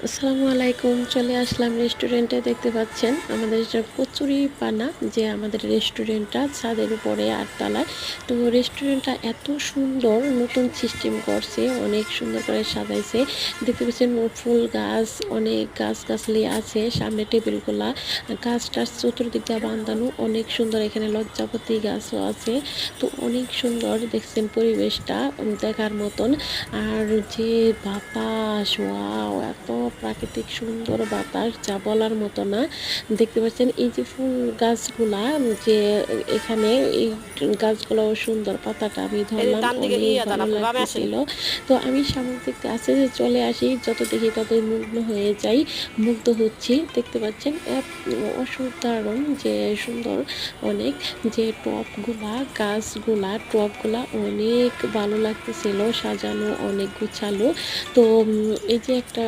আসসালামু আলাইকুম। চলে আসলাম রেস্টুরেন্টে। দেখতে পাচ্ছেন আমাদের এটা কচুরি পানা, যে আমাদের রেস্টুরেন্টটা ছাদের উপরে ৮ তলায়। তো রেস্টুরেন্টটা এত সুন্দর, নতুন সিস্টেম করছে, অনেক সুন্দর করে সাজাইছে। দেখতে পাচ্ছেন ফুল গাছ, অনেক গাছগাছালি আছে সামনে, টেবিলগুলা গাছ টাছ চতুর্দিক দিয়ে বাঁধানো, অনেক সুন্দর। এখানে লজ্জাপতি গাছও আছে। তো অনেক সুন্দর দেখছেন পরিবেশটা, দেখার মতন। আর যে বাতাস, ওয়াও! এত প্রাকৃতিক সুন্দর বাতাস, যা বলার মতো না। দেখতে পাচ্ছেন এই যে ফুল গাছগুলা, যে এখানে এই গাছগুলোও সুন্দর। পাতাটা আমি এই যে ধরলাম, ডান দিকে অনেক যান, ভালো আপনি বামে আসেন। লাগতেছিল। তো আমি সামুদ্রিক গাছে যে চলে আসি, যত দেখি ততই মুগ্ধ হয়ে যাই, মুগ্ধ হচ্ছি। দেখতে পাচ্ছেন অসাধারণ যে সুন্দর, অনেক যে টবগুলা, গাছগুলা, টবগুলা অনেক ভালো লাগতেছিল, সাজানো, অনেক গুছালো। তো এই যে একটা